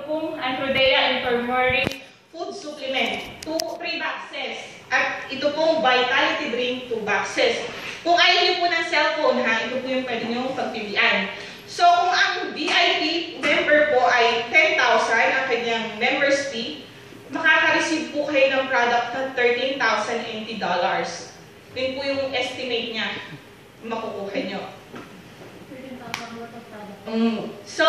pong Androdea and Turmeric food supplement, 3 boxes. At ito pong vitality drink, 2 boxes. Kung ayaw niyo po ng cellphone ha, ito po yung pwede nyo pagpilian. So kung ang VIP member po ay 10,000 ang kanyang members fee, makaka-receive po kayo ng product na $13,080. Yun po yung estimate niya makukuha nyo. So,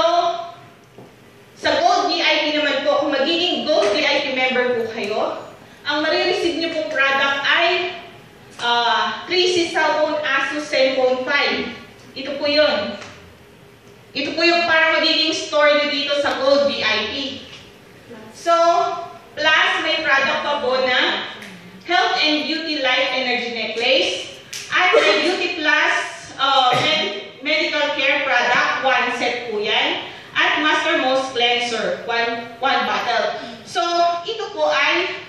sa Gold VIP naman po, kung magiging Gold VIP member po kayo, ang marireceive nyo pong product ay 3C cellphone Asus Zenfone 5. Ito po yun. Ito po yung parang magiging store nyo dito sa Gold VIP. So, plus may product pa po na Health and Beauty Life Energy Necklace at may Beauty Plus Medical Care product, 1 set po yan. At Master Moss Cleanser, 1 bottle. So, ito po ay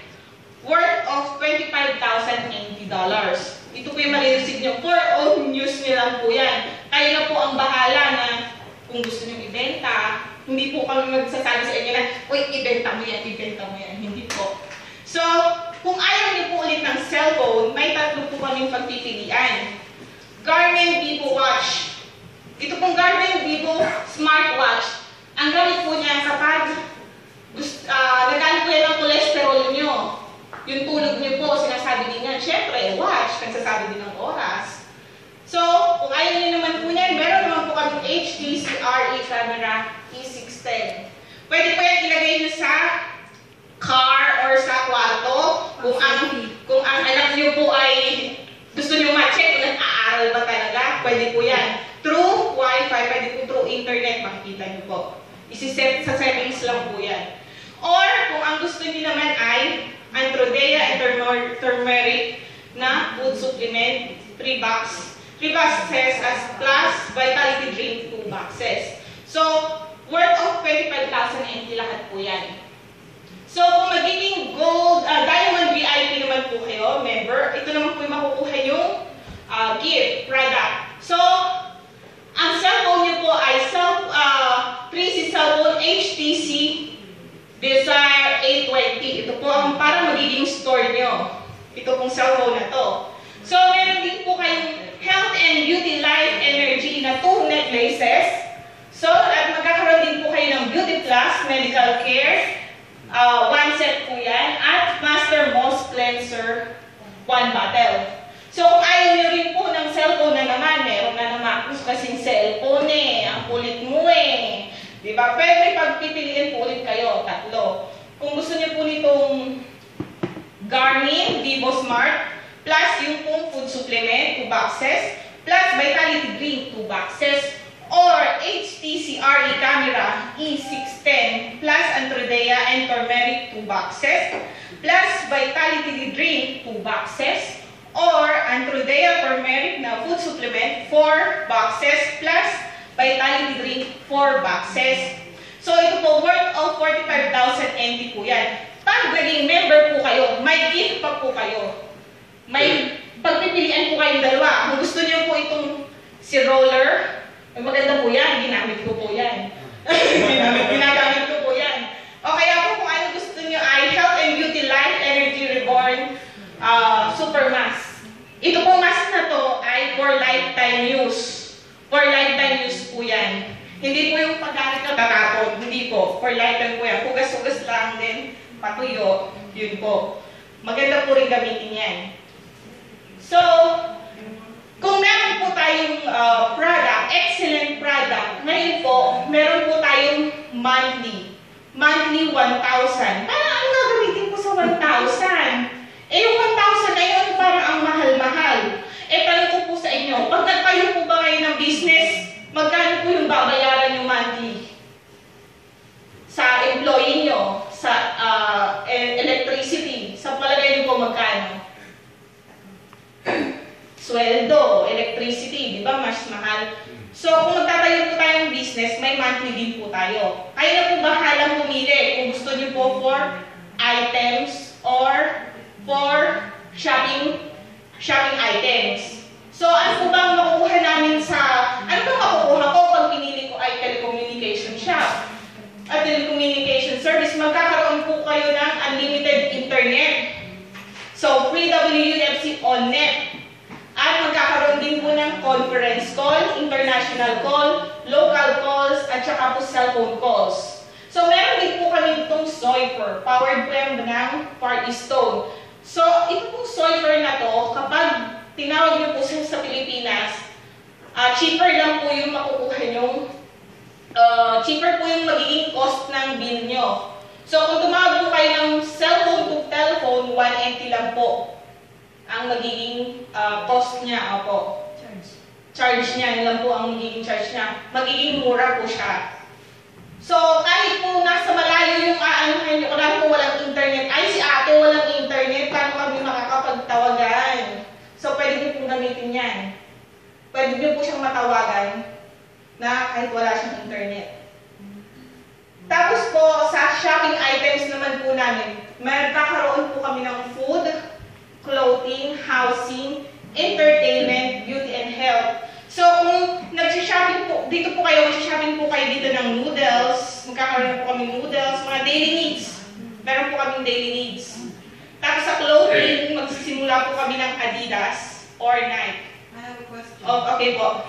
worth of $25,080. Ito po yung marireceive nyo. For own use nyo lang po yan. Kayo na po ang bahala na kung gusto nyo ibenta. Hindi po kami magsasabi sa inyo na, uy, ibenta mo yan, ibenta mo yan. Hindi po. So, kung ayaw niyo po ulit ng cellphone, may 3 po kaming pagpipilian. Garmin Vivo Watch. Ito pong Garmin Vivo Smartwatch. Ang gamit po niya kapag nagalit po yan ng cholesterol niyo. Yung tulog niyo po, sinasabi din yan. Siyempre, watch, nagsasabi din ng oras. So, kung ayaw niyo naman po niyan, meron naman po kaming HTC RE camera E610. Pwede po yan ilagay niyo sa car or sa kwarto. Kung ang anak niyo po ay gusto niyo ma-check kung nag-aaral ba talaga, pwede po yan. Through Wi-Fi, pwede po through internet, makikita niyo po. Isi-set sa settings lang po yan. Or, kung ang gusto niyo naman ay Androdea and Turmeric na food supplement, 3 boxes as plus vitality drink, 2 boxes. So, worth of $25,080 lahat po yan. So, kung magiging Diamond VIP naman po kayo, member, ito naman po yung makukuha yung gift product. So, ang cellphone nyo po ay 3C cellphone HTC Desire 820. Ito po ang parang magiging store nyo. Ito pong cellphone na to. So, meron din po kayong Health and Beauty Life Energy na 2 necklaces. So, at magkakaroon din po kayo ng Beauty Plus Medical Care. 1 set po yan. At Master Moss Cleanser, 1 bottle. So, kung ayaw nyo rin po ng cellphone na naman, meron na naman kasing cellphone eh. Ang kulit mo eh. Diba? Pwede may pagpipiliin po ulit kayo, 3. Kung gusto nyo po nitong Garmin Vivo Smart, plus yung pong food supplement, 2 boxes, plus vitality drink, 2 boxes, or HTC RE camera E610, plus Androdea and Turmeric, 2 boxes, plus vitality drink, 2 boxes, or Androdea Turmeric na food supplement, 4 boxes, plus vitality drink, 4 boxes. So, ito po, worth of $45,080 po yan. Pag naging member po kayo, may gift pa po kayo. May pagpipilian po kayong 2. Kung gusto niyo po itong si roller, maganda po yan, ginamit ko po yan. Ginagamit ko po yan. O kaya po kung ano gusto niyo ay Health and Beauty Life Energy Reborn Super Mask. Ito pong mask na to ay for lifetime use. For lifetime use po yan. Hindi po yung paggamit na tatapon. Hindi po. For lifetime po yan. Hugas-hugas lang din. Patuyo. Yun po. Maganda po rin gamitin yan. So, kung meron po tayong product, excellent product, ngayon po, meron po tayong monthly. Monthly 1,000. Parang ano gagamitin po sa 1,000? Eh, yung 1,000 na yun, parang ang mahal-mahal. Eh, tanong ko po sa inyo, pag nagtayo po ba kayo ng business, magkano po yung babayaran yung monthly? Sa employee nyo, sa electricity, sa palagay nyo po magkano? Sweldo, electricity, di ba? Mas mahal. So, kung magtatayo po tayong business, may monthly din po tayo. Kayo na po bahalang pumili kung gusto nyo po for items or for shopping items. So, ano po ba ang makukuha namin sa... Ano ba makukuha ko pag pinili ko ay telecommunication shop? At telecommunication WWUFC On-Net. At magkakaroon din po ng conference call, international call, local calls, at saka po cellphone calls. So meron din po kami itong Soifer, powered po yan ng Far East Stone. So ito pong Soifer na to, kapag tinawag niyo po sa Pilipinas, cheaper lang po yung makukuha nyo. Cheaper po yung magiging cost ng bill nyo. So kung tumawag po kayo ng cellphone to telephone, 180 lang po ang magiging cost niya. Opo. Charge niya, yun lang po ang magiging charge niya. Magiging mura po siya. So kahit po nasa malayo yung aanuhan nyo, kung po walang internet, ay si ate walang internet, paano kami makakapagtawagan? So pwede nyo pong gamitin yan. Pwede nyo po siyang matawagan na kahit wala siyang internet. Tapos po, sa shopping items naman po namin, magkakaroon po kami ng food, clothing, housing, entertainment, beauty, and health. So kung nagsishopping po, dito po kayo, magsishopping po kayo dito ng noodles, magkakaroon po kami noodles, mga daily needs. Meron po kaming daily needs. Tapos sa clothing, magsisimula po kami ng Adidas or Nike. I have a question. Okay po.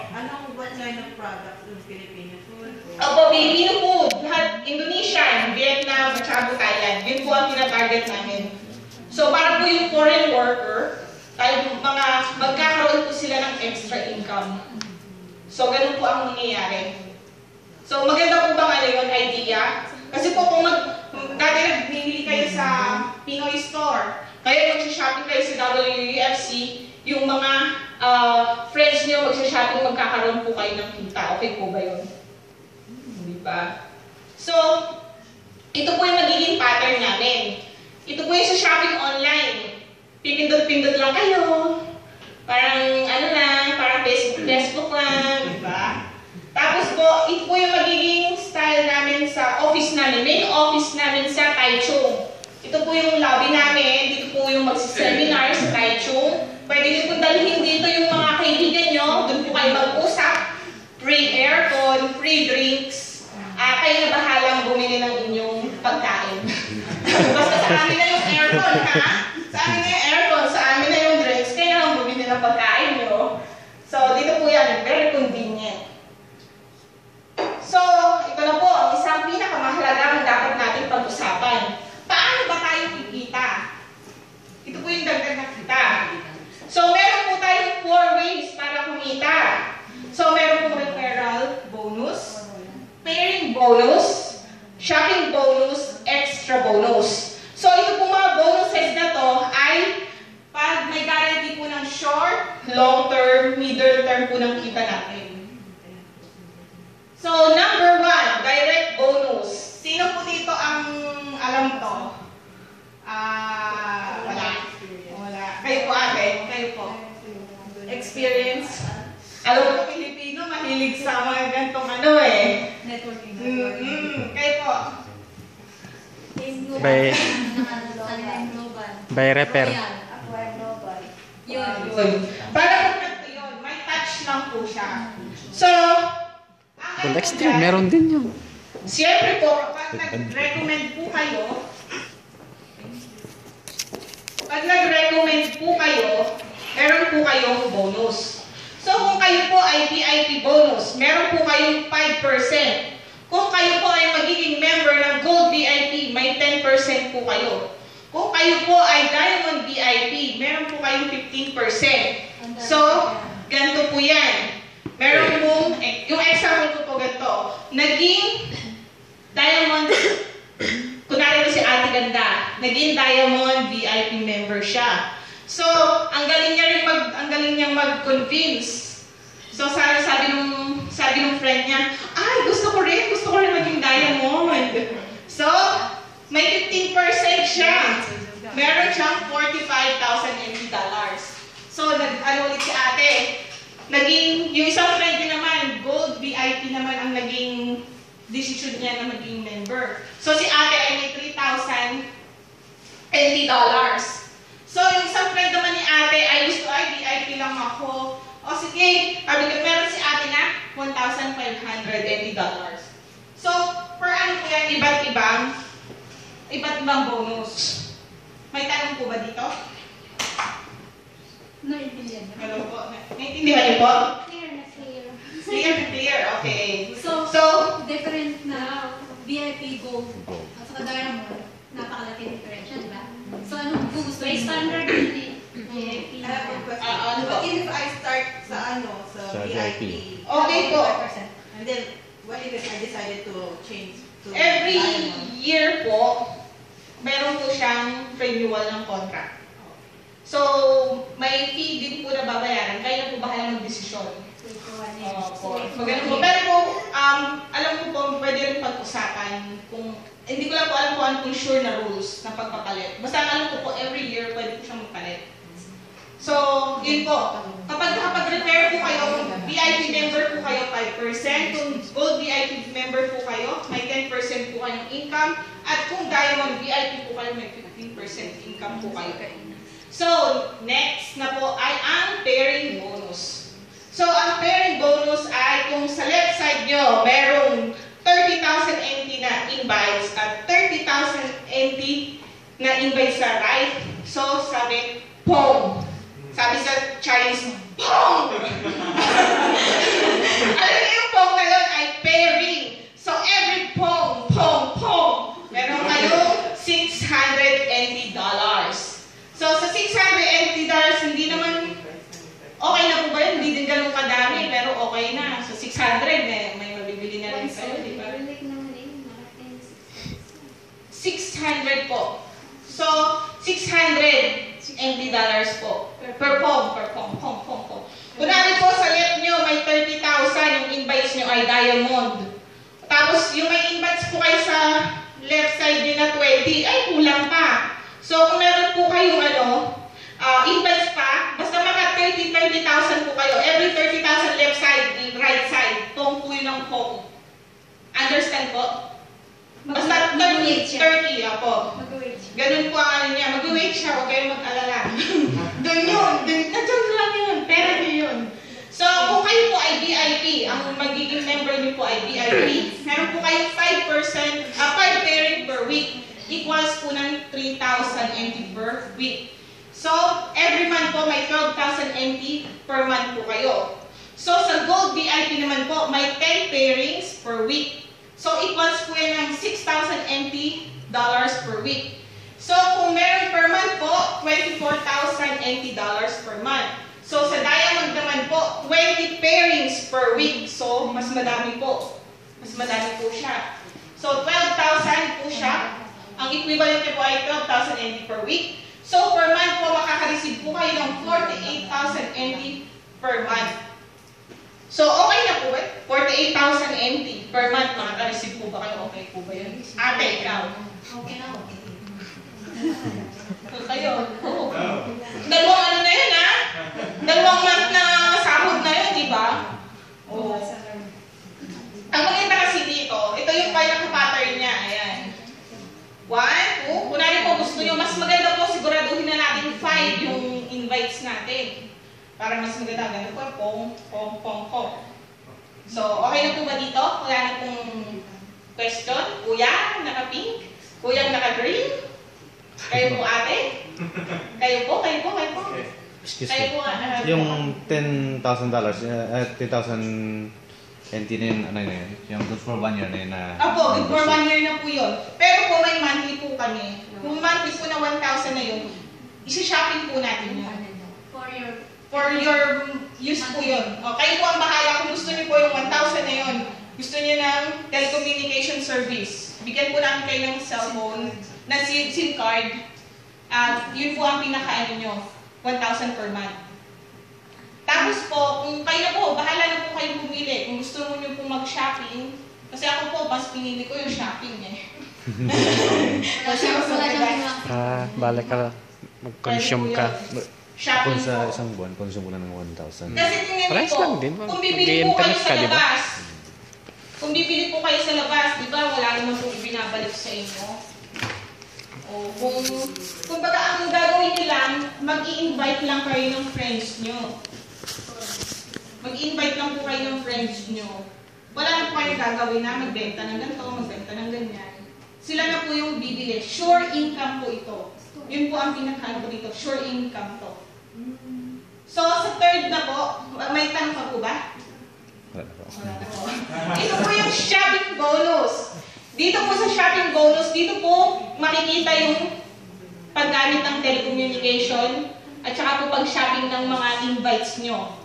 What kind of products in Filipino food? Opo, Filipino food. Lahat Indonesian, Vietnam, at saka Thailand. Yun po ang tinatarget namin. So para po yung foreign worker, magkakaroon po sila ng extra income. So ganun po ang mangyayari. So maganda po bang yun, idea? Kasi po kung dati nagbibili kayo sa Pinoy Store, kaya magsha-shopping kayo sa WUFC, yung mga friends nyo magsha-shopping, magkakaroon po kayo ng kita. Okay po ba yun? Hindi ba? So, ito po yung magiging pattern namin. Ito po yung sa shopping online. Pipindot-pindot lang kayo. Parang ano lang, parang Facebook lang, di ba? Tapos po, ito po yung magiging style namin sa office namin. Main office namin sa Taichung. Ito po yung lobby namin. Dito po yung magsiseminar sa Taichung. Pwede nyo po dalhin dito yung mga kaibigan nyo. Doon po kayo mag-usap. Free aircon, free drinks. Kayo na bahalang bumili ng inyong pagkain. Basta sa amin na yung aircon, ha? Sa amin na yung aircon, sa amin na yung drinks. Kayo na lang bumili ng pagkain nyo. So, dito po yan. Very convenient. So, ito na po, ang isang pinakamahalagang dapat natin pag-usapan. Paano ba tayo kikita? Ito po yung dagdag na kita. So, meron po tayong 4 ways para kumita. So, meron po referral bonus, pairing bonus, shopping bonus, extra bonus. So, ito po mga bonuses na to ay pag may guarantee po ng short, long term, middle term po ng kita natin. So, number 1, direct bonus. Sino po dito ang alam to? Wala. Wala. Kayo po ate, kayo po. Experience. Alam mo, Pilipino, mahilig sa mga gantong ano eh. Networking. Kayo po. By repair. Yun. Para po ganito yun, may touch lang po siya. So, Well, extreme, meron din yun. siyempre po, kapag nag-recommend po kayo, meron po kayong bonus. So, kung kayo po ay VIP bonus, meron po kayong 5%. Kung kayo po ay magiging member ng Gold VIP, may 10% po kayo. Kung kayo po ay Diamond VIP, meron po kayong 15%. So, ganito po yan. Meron pong, yung example ko po ganito, naging Diamond, kunwari ko si Ate Ganda, naging Diamond VIP member siya. So, ang galing niyang mag-convince. So, sabi nung friend niya, ay, gusto ko rin maging Diamond. So, may 15% siya. Meron siyang $45,000. So, ulit si ate. Yung isang friend niya naman, Gold VIP naman ang naging decision niya na maging member. So, si ate ay may $3,000. So, yung isang friend naman ni ate ay gusto ay VIP lang ako. O sige, meron si ate na $1,580. So, per ano po yan, iba't ibang bonus. May tanong po ba dito? Naintindihan niyo? Hello po. Naintindihan niyo po? Clear na clear. Clear na clear. Okay. So, So, different na VIP Gold at saka Diamond. Napakalaki differential, di ba? So, anong gusto May niyo? standard din VIP. I have a question. ano po? What if I start sa Sa VIP? Okay po. 5%. And then, what if I decided to change to Every Diamond? year po, meron po siyang renewal ng contract. So, may fee din po na babayaran. Kayo na po bahala mag-desisyon. Opo. Maganda po. Pero po, alam ko po, pwede rin pag-usapan kung, hindi ko lang po alam kung ano pong sure na rules ng pagpapalit. Basta alam ko po, every year pwede po siyang magpalit. So, yun po. Kapag repair po kayo, kung VIP member po kayo, 5%. Kung Gold VIP member po kayo, may 10% po kayong income. At kung Diamond VIP po kayo, may 15% income po kayo. So, next na po ay ang pairing bonus. So, ang pairing bonus ay kung sa left side nyo, merong 30,000 NT na invites at 30,000 NT na invites sa right. So, sabi, POM. Sabi sa Chinese, POM! Alam niyo yung POM na yun ay pairing. So, every POM, meron kayong $600 NT. So, sa $600 NT, hindi naman, okay na po ba yun? Hindi din ganun kadami, pero okay na. So, 600, may mabibili na rin sa'yo, di ba? 600 po. So, 600 NT po. Per pom. Kunwari po sa left nyo, may 30,000, yung invites nyo ay Diamond. Tapos, yung may invites po kayo sa left side din na 20, ay kulang pa. So, kung meron po kayong invites pa, basta mga 30,000 po kayo. Every 30,000 left side and right side, pong po yun ang pong. Understand po? Basta 30, ako. Mag-wait siya. Ganun po ang ano niya. Mag-wait siya, huwag kayong mag-alala. Doon yun. Nandiyan lang yun. Pera niyo yun. So, kung kayo po ay VIP, ang magiging member niyo po ay VIP, meron po kayong 5 pairing per week. Equals po ng 3,000 NT per week. So, every month po may 12,000 NT per month po kayo. So, sa Gold VIP naman po, may 10 pairings per week. So, equals po yan ng 6,000 NT per week. So, kung meron per month po, 24,000 NT per month. So, sa Diamond naman po, 20 pairings per week. So, mas madami po. Mas madami po siya. So, 12,000 po siya. Ang equivalent niya po ay 12,000 NT per week. So, per month po, makaka-receive po kayo ng 48,000 NT per month. So, okay na po ba? 48,000 NT per month, makaka-receive po ba kayo? Okay po ba yun? Ate, ikaw. Okay na, okay. Kayo. Oo. Dalawang ano na yun, ha? Dalawang month na sahod na yun, di ba? Oo. Ang maganda kasi dito, ito yung pinaka-pattern niya. Ayan. 1, 2. Kunwari po gusto nyo, mas maganda po siguraduhin na natin 5 yung invites natin. Para mas maganda. Ganun po, pong. So, okay na po ba dito? Wala na pong question? Kuya, naka-pink? Kuyang naka-green? Kayo po ate? Kayo po? Excuse Kayo me. po Yung $10,000, 10,000 NT na yun, ano yun, yung good for 1 year na yun na... Apo, good for 1 year na po yun. Pero po may monthly po kami. Kung monthly po na 1,000 na yun, isi-shopping po natin yun. For your use po yun. O, kayo po ang bahala kung gusto niyo po yung 1,000 na yun. Gusto niyo ng telecommunication service. Bigyan po namin kayo ng cellphone, na SIM card. Yun po ang pinaka-ano nyo, 1,000 per month. Tapos po, kung kayo na po, bahala na po kayo pumili. Kung gusto mo nyo po mag-shopping, kasi ako po, mas pinili ko yung shopping eh. Balik ka, mag-consume ka. Shopping Kung sa po. isang buwan, konsumo na ng 1,000. Kasi tingnan niyo Price po, lang din, ma'am. kung bibili po kayo Mag-i-internet sa ka, di ba? labas, kung bibili po kayo sa labas, di ba, wala naman po binabalik sa inyo. O kung baga ang gagawin niyo lang, mag-i-invite lang kayo ng friends nyo. Mag-invite lang po kayo ng friends nyo. Wala na po kayo gagawin na magbenta ng ganito, magbenta ng ganyan. Sila na po yung bibili. Sure income po ito. Yun po ang pinakaano ko dito. Sure income to. So, sa third na po, may tanong pa po ba? Wala po. Ito po yung shopping bonus. Dito po sa shopping bonus, dito po makikita yung paggamit ng telecommunication at saka po pag-shopping ng mga invites nyo.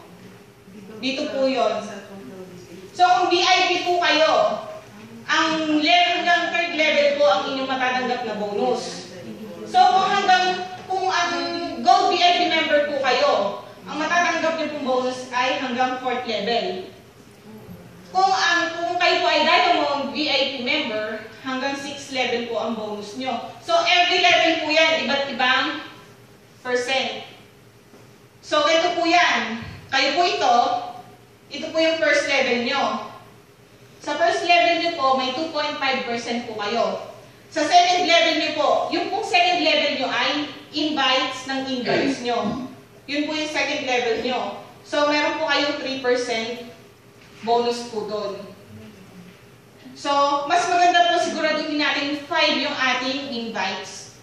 Dito po yun. So, kung VIP po kayo, ang level hanggang third level po ang inyong matatanggap na bonus. So, kung ang Gold VIP member po kayo, ang matatanggap niyo pong bonus ay hanggang 4th level. Kung kayo po ay Diamond VIP member, hanggang 6th level po ang bonus nyo. So, every level po yan, iba't ibang percent. So, ito po yan. Kayo po ito po yung first level nyo. Sa first level nyo po, may 2.5% po kayo. Sa second level nyo po, yung pong second level nyo ay invites ng invites nyo. Yun po yung second level nyo. So, meron po kayong 3% bonus po doon. So, mas maganda po siguraduhin natin 5 yung ating invites.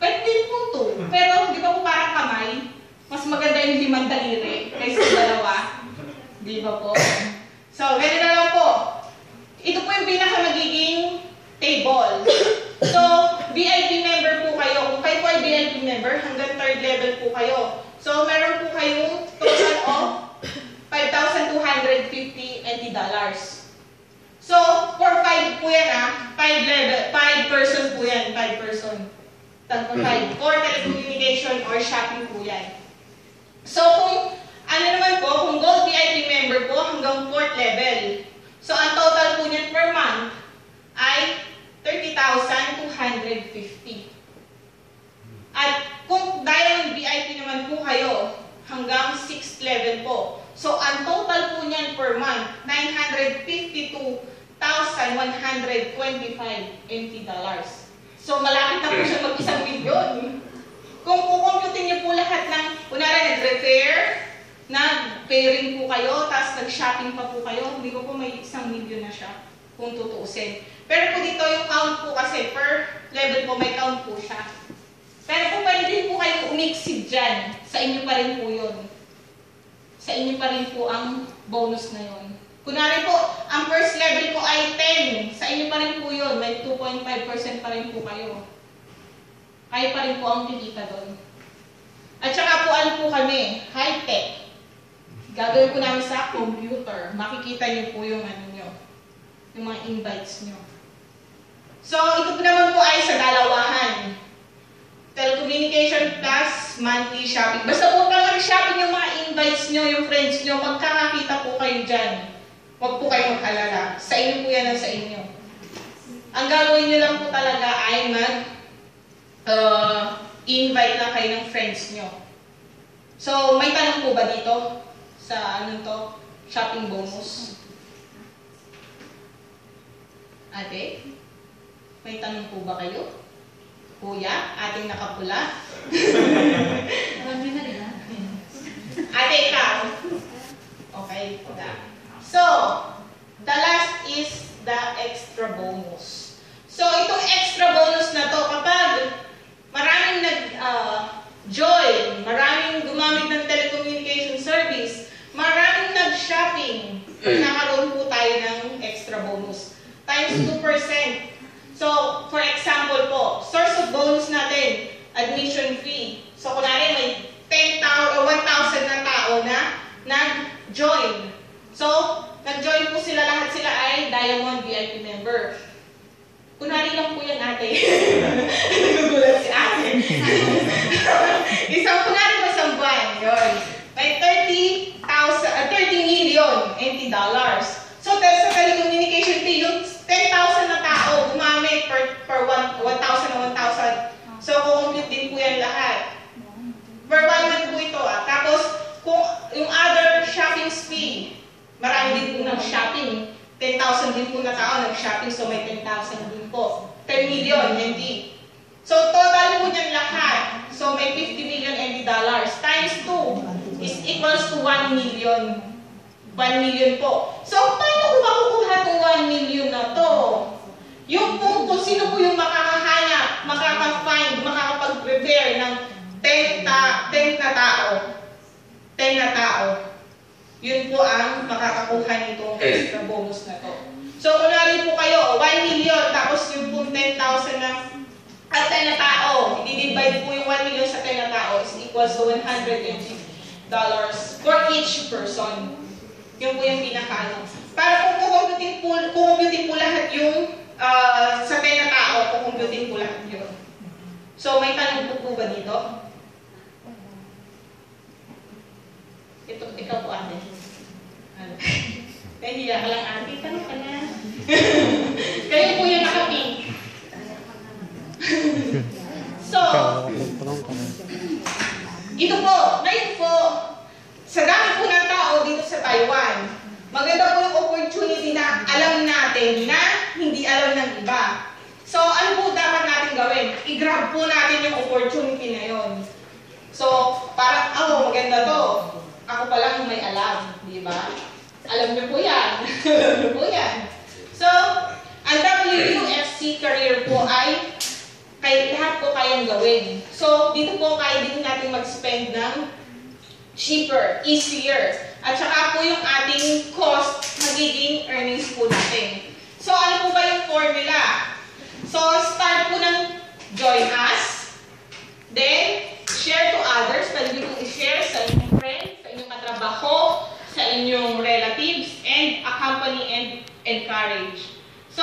Pwede din po 2. Pero, di ba po parang kamay? Mas maganda yung 5 daliri kaysa 2. Di ba po? So, ganun na lang po. Ito po yung pinaka magiging table. So, VIP member po kayo. Kung kayo po ay VIP member, hanggang 3rd level po kayo. So, meron po kayong total of $5,250 NT dollars. So, for 5 po yan 5 person po yan, 5 person. Tagpo 5. For telecommunication or shopping po yan. So, kung ano naman po, kung Gold VIP member po, hanggang 4th level. So, ang total po niyan per month ay $30,250. At kung Diamond VIP naman po kayo, hanggang 6th level po. So, ang total po niyan per month, $952,125 NT dollars. So, malapit na po siya mag-1 milyon. Kung kukumputin niyo po lahat ng, kunwari nag-repair, nag-pairing po kayo, tapos nag-shopping pa po kayo, hindi ko po may 1 milyon na siya, kung tutuusin. Pero po dito yung count po kasi, per level po may count po siya. Pero kung pwede din po kayong umixid dyan, sa inyo pa rin po yun. Sa inyo pa rin po ang bonus na yun. Kunwari po, ang first level po ay 10, sa inyo pa rin po yun, may 2.5% pa rin po kayo. Kayo pa rin po ang kikita doon. At saka po ano po kami, high-tech. Gagawin po namin sa computer. Makikita niyo po yung ano nyo, yung mga invites nyo. So, ito po naman po ay sa dalawahan. Telecommunication plus monthly shopping. Basta po pag mag-shopping yung mga invites nyo, yung friends nyo, magkakakita po kayo dyan. Huwag po kayo mag-alala. Sa inyo po yan ang sa inyo. Ang gagawin nyo lang po talaga ay invite lang kayo ng friends nyo. So, may tanong po ba dito? Sa shopping bonus? Ate? May tanong po ba kayo? Kuya, ating nakapula. Marami na rin Ate, ikaw. Okay, so, the last is the extra bonus. So, itong extra bonus na to, kapag maraming nag-join, maraming gumamit ng telecommunication service, maraming nag-shopping, nakaroon po tayo ng extra bonus. Times 2%. So, for example po, source of bonus natin, admission fee. So, kunwari may 10,000 o 1,000 na tao na nag-join. So, nag-join po sila, lahat sila ay Diamond VIP member. Kunwari lang po yan, ate. Nagugulat si ate. Kunwari po isang buwan, yun. May 30 million NT dollars. So, sa telecommunication fee, yung 10,000 na tao gumamit per 1,000 na 1,000. So, kukompute din po yan lahat. Per 1 month po ito. Tapos, kung yung other shopping fee, marami din po nag-shopping. 10,000 din po na tao nag-shopping, so may 10,000 din po. 10 million NT. So, total po niyan lahat. So, may 50 million NT dollars. Times 2 is equals to 1 million. 1 million po. So, paano ko makukuha itong 1 million na to? Yung kung sino po yung makakahanap, makaka-find, makakapag-prepare ng 10 na tao. 10 yun po ang makakakuha nitong extra bonus na to. So, kunwari po kayo, 1 million, tapos yung po 10,000 na at 10 na tao, i-divide po yung 1 million sa 10 na tao is equals to $150 for each person. Yun po yung pinaka-ano. Para kung kukumputin po lahat yung sa 10 na tao, kukumputin po lahat yun. So, may tanong po ba dito? Ikaw po ate. Ano? Kaya ka lang ate, tanong ka na. Kayo po yung naka-pink. So, ito po, ngayon po, sa dami po ng tao dito sa Taiwan, maganda po yung opportunity na alam natin na hindi alam ng iba. So, ano po dapat natin gawin? I-grab po natin yung opportunity na yon. So, parang, maganda to. Ako pa lang may alam, di ba? Alam niyo po yan. Alam niyo po yan. So, ang WUFC career po ay lahat po kayang gawin. So, dito po kaya din natin mag-spend ng cheaper, easier. At saka po yung ating cost, magiging earnings po natin. So, ano po ba yung formula? So, start po ng join us. Then, share to others. Pwede po i-share sa inyong friends, sa inyong katrabaho, sa inyong relatives, and accompany and encourage. So,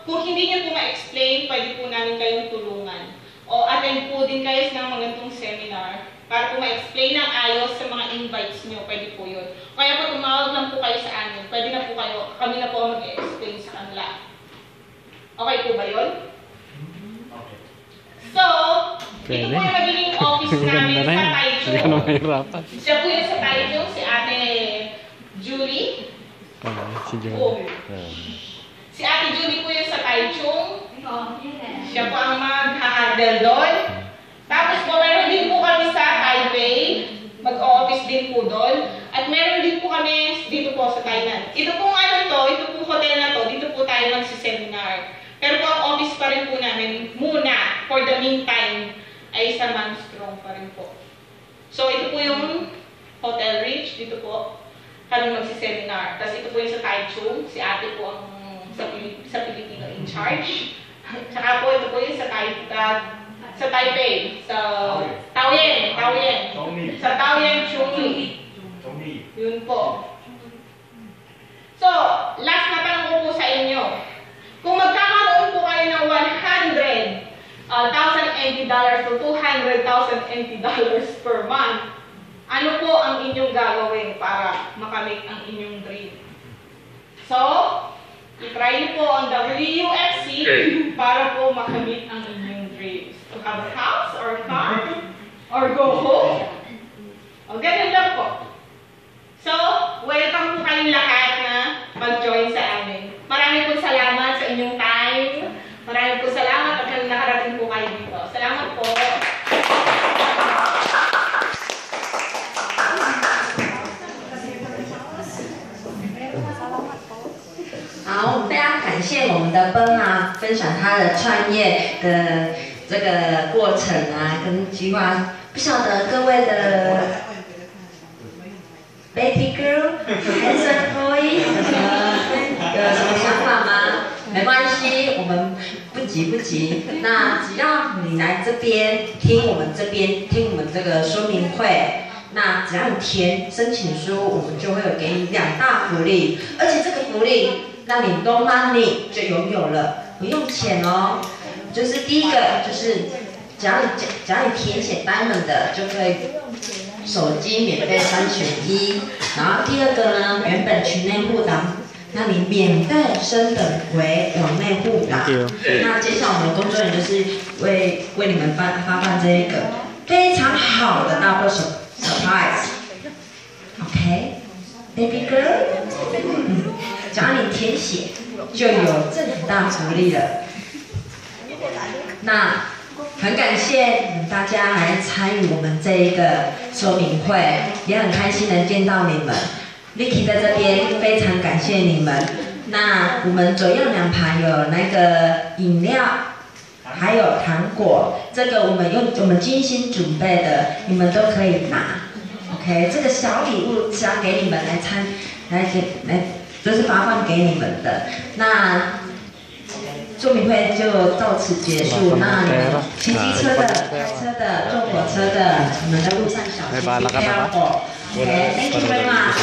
kung hindi nyo po ma-explain, pwede po namin kayong tulungan. O attend po din kayo ng mga itong seminar para po ma-explain ng ayos sa mga invites nyo. Pwede po yun. Kaya po tumawag lang po kayo sa amin. Pwede na po kayo, kami na po mag-explain sa kanila. Okay po ba yun? So, ito po yung magiging office namin sa Taichung. Hindi ka na mahirapan. Siya po yung sa Taichung, si Ate Julie. Si Julie. Si Ate Julie po yung sa Taichung. Siya po ang mag-handle doon. Tapos po, meron din po kami sa Taipei. Mag-office din po doon. At meron din po kami dito po sa Thailand. Ito pong ito pong hotel na to, dito po tayo magsiseminar. Pero po ang office pa rin po namin muna, for the meantime, ay sa Manstrong pa rin po. So ito po yung Hotel Ridge, dito po kami magsiseminar. Tapos ito po yung sa Taichung, si ate po ang sa Pilipino in charge. Tsaka po ito po yung sa Taipei, sa Taoyuan, sa Taoyuan Chungli. Yun po. So, last na tanong ko po sa inyo. Kung magkakaroon po kayo ng $100,000 to $200,000 per month, ano po ang inyong gagawin para makamit ang inyong dream? So, i-try niyo po ang WUFC para po makamit ang inyong dreams. To have a house or a car or go home. O, ganun lang po. So, welcome po kayong lahat na mag-join sa amin. Maraming po salamat sa inyong time. Maraming po salamat at nakarating po kayo dito. Salamat po.好，非常感谢我们的奔啊，分享他的创业的这个过程啊，跟计划。不晓得各位的 baby girl、handsome boy 有什么想法吗？没关系，我们不急。那只要你来这边听我们这个说明会。那只要你填申请书，我们就会有给你2大福利，而且这个福利让你 no money 就拥有了，不用钱哦。就是第一个就是只要你填写 Diamond 的，就可以手机免费3选1。然后第二个呢，原本群内互答，让你免费升等为网内互答。那接下来我们的工作人员就是为你们发放这一个非常好的大波手。Surprise，OK，baby girl，只要你填写，就有这2大福利了。那很感谢大家来参与我们这一个说明会，也很开心能见到你们。Vicky 在这边非常感谢你们。那我们左右2排有那个饮料。还有糖果，这个我们精心准备的，你们都可以拿 OK， 这个小礼物是要给你们这是发放给你们的。那说明会就到此结束。那你们骑机车的、开车的、坐火车的，你们在路上小心，不要火。OK，Thank you very much。